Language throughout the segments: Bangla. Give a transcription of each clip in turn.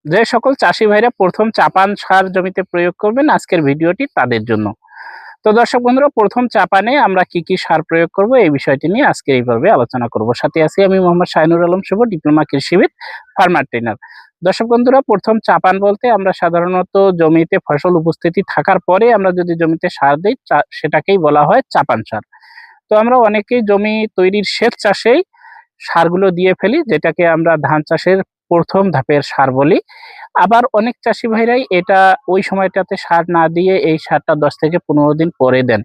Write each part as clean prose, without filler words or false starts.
যে সকল চাষি ভাইরা প্রথম চাপান সার জমিতে প্রয়োগ করবেন, আজকের ভিডিওটি তাদের জন্য। তো দর্শক বন্ধুরা, প্রথম চাপানে আমরা কি কি সার প্রয়োগ করব এই বিষয়টি নিয়ে আজকে এই পর্বে আলোচনা করব। সাথে আছি আমি মোহাম্মদ শাহিনুর আলম শুভ, ডিপ্লোমা কৃষিবিদ, ফার্মার ট্রেনার। দর্শক বন্ধুরা, প্রথম চাপান বলতে আমরা সাধারণত জমিতে ফসল উপস্থিতি থাকার পরে আমরা যদি জমিতে সার দিই সেটাকেই বলা হয় চাপান সার। তো আমরা অনেকেই জমি তৈরির সেচ চাষেই সারগুলো দিয়ে ফেলি, যেটাকে আমরা ধান চাষের প্রথম ধাপের সার বলি। আবার অনেক চাষি ভাইরাই এটা ওই সময়টাতে সার না দিয়ে এই সারটা 10 থেকে 15 দিন পরে দেন।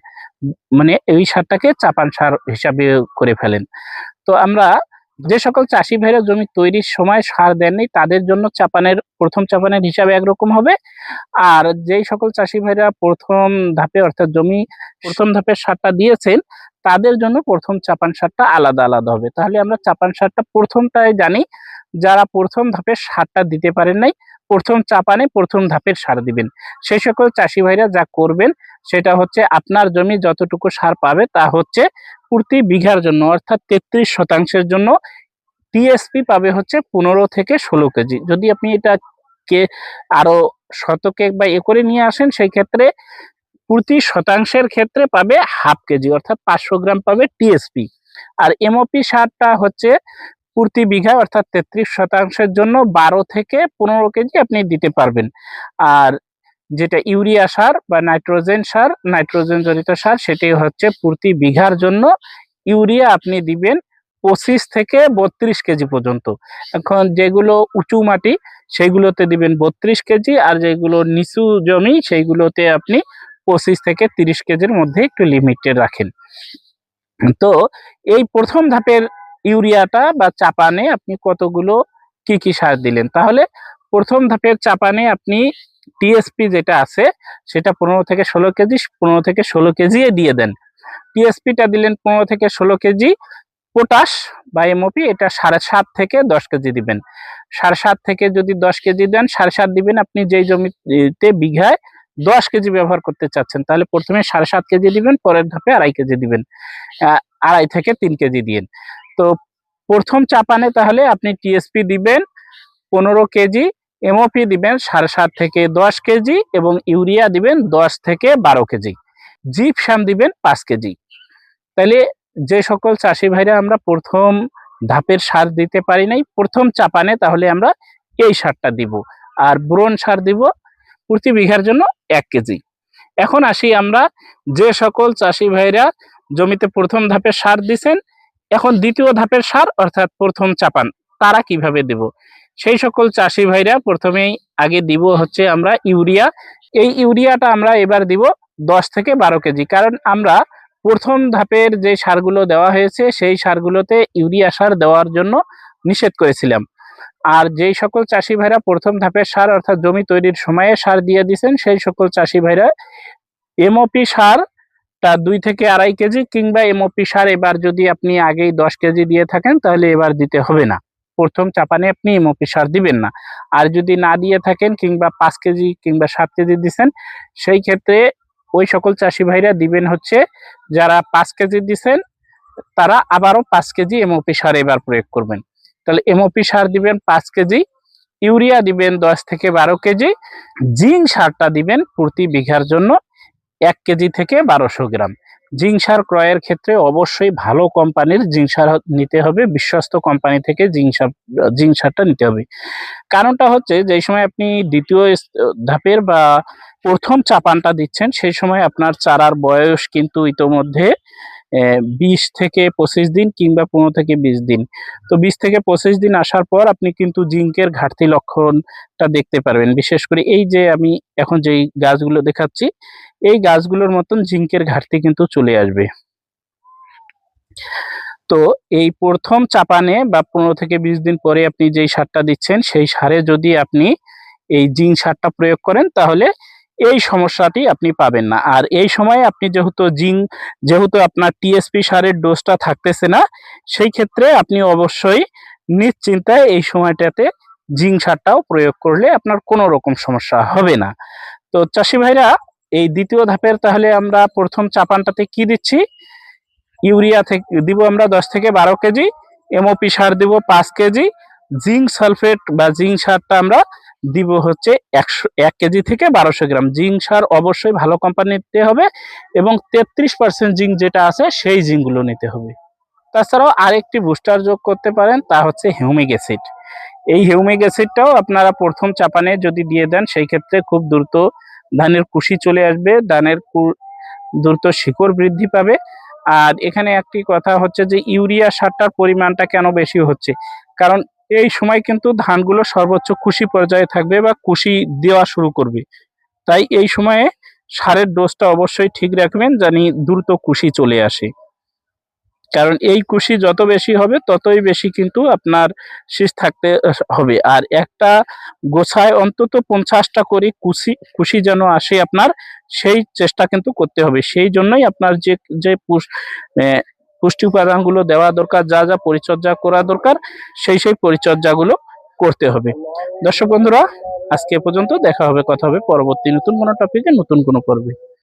মানে এই সারটাকে চাপান সার হিসাবে করে ফেলেন। তো আমরা যে সকল চাষি ভাইরা জমি তৈরির সময় সার দেননি তাদের জন্য প্রথম চাপানের হিসাবে একরকম হবে। আর যেই সকল চাষি ভাইরা প্রথম ধাপে অর্থাৎ জমি প্রথম ধাপের সারটা দিয়েছেন তাদের জন্য প্রথম চাপান সারটা আলাদা আলাদা হবে। তাহলে আমরা চাপান সারটা প্রথমটাই জানি। যারা প্রথম ধাপের সারটা দিতে পারেন নাই, প্রথম চাপানে প্রথম ধাপের সার দিবেন। সেই সকল চাষি ভাইরা যা করবেন সেটা হচ্ছে, আপনার জমি যতটুকু সার পাবে তা হচ্ছে প্রতি বিঘার জন্য অর্থাৎ 33% জন্য টিএসপি পাবে হচ্ছে 15 থেকে 16 কেজি। যদি আপনি এটাকে আরো শতকে বা একরে নিয়ে আসেন, সেই ক্ষেত্রে প্রতি শতাংশের ক্ষেত্রে পাবে হাফ কেজি অর্থাৎ 500 গ্রাম পাবে টিএসপি। আর এমওপি সারটা হচ্ছে প্রতি বিঘা অর্থাৎ 33% জন্য 12 থেকে 15 কেজি আপনি দিতে পারবেন। আর যেটা ইউরিয়া সার বা নাইট্রোজেন সার, নাইট্রোজেন জনিত সার, সেটি হচ্ছে প্রতি বিঘার জন্য ইউরিয়া আপনি দিবেন 25 থেকে 32 কেজি পর্যন্ত। এখন যেগুলো উঁচু মাটি সেইগুলোতে দিবেন 32 কেজি, আর যেগুলো নিচু জমি সেইগুলোতে আপনি 25 থেকে 30 কেজির মধ্যে একটু লিমিটেড রাখেন। তো এই প্রথম ধাপের ইউরিয়াটা বা চাপানে আপনি কতগুলো কি কি সার দিলেন? তাহলে প্রথম ধাপের চাপানে আপনি টিএসপি যেটা আছে সেটা 15 থেকে 16 কেজি, 15 থেকে 16 কেজি দিয়ে দেন। টিএসপিটা দিলেন 15 থেকে 16 কেজি। পটাশ বা এমওপি এটা 7.5 থেকে 10 কেজি দিবেন। 7.5 থেকে যদি 10 কেজি দেন, 7.5 দিবেন আপনি যেই জমিতে বিঘায় 10 কেজি ব্যবহার করতে চাচ্ছেন, তাহলে প্রথমে 7.5 কেজি দিবেন, পরের ধাপে 2.5 কেজি দিবেন। 2.5 থেকে 3 কেজি দিন। তো প্রথম চাপানে তাহলে আপনি টিএসপি দিবেন 15 কেজি, এমওপি দিবেন 7.5 থেকে 10 কেজি এবং ইউরিয়া দিবেন 10 থেকে 12 কেজি। জিপসাম দিবেন 5 কেজি। তাহলে যে সকল চাষি ভাইরা আমরা প্রথম ধাপের সার দিতে পারি নাই প্রথম চাপানে, তাহলে আমরা এই সারটা দিব। আর বোরন সার দিব প্রতি বিঘার জন্য 1 কেজি। এখন আসি আমরা যে সকল চাষি ভাইরা জমিতে প্রথম ধাপের সার দিছেন, এখন দ্বিতীয় ধাপের সার অর্থাৎ প্রথম চাপান তারা কিভাবে দেব? সেই সকল চাষি ভাইরা প্রথমেই আগে দিব হচ্ছে আমরা ইউরিয়া। এই ইউরিয়াটা আমরা এবার দিব 10 থেকে 12 কেজি, কারণ আমরা প্রথম ধাপের যে সারগুলো দেওয়া হয়েছে সেই সারগুলোতে ইউরিয়া সার দেওয়ার জন্য নিষেধ করেছিলাম। আর যেই সকল চাষি ভাইরা প্রথম ধাপের সার অর্থাৎ জমি তৈরির সময়ে সার দিয়ে দিয়েছেন সেই সকল চাষি ভাইরা এমওপি সার তা 2 থেকে 2.5 কেজি, কিংবা এমওপি সার এবার যদি আপনি আগেই 10 কেজি দিয়ে থাকেন তাহলে এবার দিতে হবে না। প্রথম চাপানে আপনি এমওপি সার দিবেন না। আর যদি না দিয়ে থাকেন কিংবা 5 কেজি কিংবা 7 কেজি দিচ্ছেন, সেই ক্ষেত্রে ওই সকল চাষি ভাইরা দিবেন হচ্ছে, যারা 5 কেজি দিচ্ছেন তারা আবারও 5 কেজি এমওপি সার এবার প্রয়োগ করবেন। তাহলে এমওপি সার দিবেন 5 কেজি, ইউরিয়া দিবেন 10 থেকে 12 কেজি, জিঙ্ক সারটা দিবেন প্রতি বিঘার জন্য 1 কেজি থেকে 1200 গ্রাম। জিঙ্ক সার ক্রয়ের ক্ষেত্রে অবশ্যই ভালো কোম্পানির জিঙ্ক সার নিতে হবে, বিশ্বস্ত কোম্পানি থেকে জিঙ্ক সারটা নিতে হবে। কারণটা হচ্ছে যেই সময় আপনি দ্বিতীয় ধাপের বা প্রথম চাপানটা দিচ্ছেন সেই সময় আপনার চারার বয়স কিন্তু ইতোমধ্যে 20 থেকে 25 দিন কিংবা 15 থেকে 20 দিন। তো 20 থেকে 25 দিন আসার পর আপনি কিন্তু জিঙ্কের ঘাটতি লক্ষণটা দেখতে পারবেন। বিশেষ করে এই যে আমি এখন যেই গাছগুলো দেখাচ্ছি এই গাছগুলোর মতন জিঙ্কের ঘাটতি কিন্তু চলে আসবে। তো এই প্রথম চাপানে বা 15 থেকে 20 দিন পরে আপনি যেই সারটা দিচ্ছেন সেই সারে যদি আপনি এই জিঙ্ক সারটা প্রয়োগ করেন তাহলে এই সমস্যাটি আপনি পাবেন না। আর এই সময়ে আপনি যেহেতু আপনার টিএসপি সারের ডোজটা থাকতেছে না, সেই ক্ষেত্রে আপনি অবশ্যই নিশ্চিন্তায় এই সময়টাতে জিঙ্ক সারটাও প্রয়োগ করলে আপনার কোনো রকম সমস্যা হবে না। তো চাষি ভাইরা, এই দ্বিতীয় ধাপের তাহলে আমরা প্রথম চাপানটাতে কি দিচ্ছি? ইউরিয়া থেকে দিব আমরা 10 থেকে 12 কেজি, এমওপি সার দিব 5 কেজি, জিঙ্ক সালফেট বা জিঙ্ক সারটা আমরা দিব হচ্ছে 1 কেজি থেকে 1200 গ্রাম। জিঙ্ক সার অবশ্যই ভালো কোম্পানি নিতে হবে এবং 33% জিঙ্ক যেটা আছে সেই জিঙ্কগুলো নিতে হবে। তাছাড়াও আরেকটি বুস্টার যোগ করতে পারেন, তা হচ্ছে হিউমিক অ্যাসিড। এই হিউমিক অ্যাসিডটাও আপনারা প্রথম চাপানে যদি দিয়ে দেন সেই ক্ষেত্রে খুব দ্রুত ধানের কুশি চলে আসবে, ধানের দ্রুত শিকড় বৃদ্ধি পাবে। আর এখানে একটি কথা হচ্ছে যে ইউরিয়া সারটার পরিমাণটা কেন বেশি হচ্ছে, কারণ এই সময় কিন্তু ধানগুলো সর্বোচ্চ কুশি পর্যায়ে থাকবে বা কুশি দেওয়া শুরু করবে। তাই এই সময়ে সারের ডোজটা অবশ্যই ঠিক রাখবেন জানি দ্রুত কুশি চলে আসে। কারণ এই কুশি যত বেশি হবে ততই বেশি কিন্তু আপনার শীষ থাকতে হবে। আর একটা গোছায় অন্তত 50টা করে কুশি যেন আসে আপনার, সেই চেষ্টা কিন্তু করতে হবে। সেই জন্যই আপনার যে পুষ্টি উপাদানগুলো দেওয়া দরকার, যা যা পরিচর্যা করা দরকার সেই পরিচর্যাগুলো করতে হবে। দর্শক বন্ধুরা, আজকে এ পর্যন্ত। দেখা হবে, কথা হবে পরবর্তী নতুন কোনো টপিকে, নতুন কোনো পর্বে।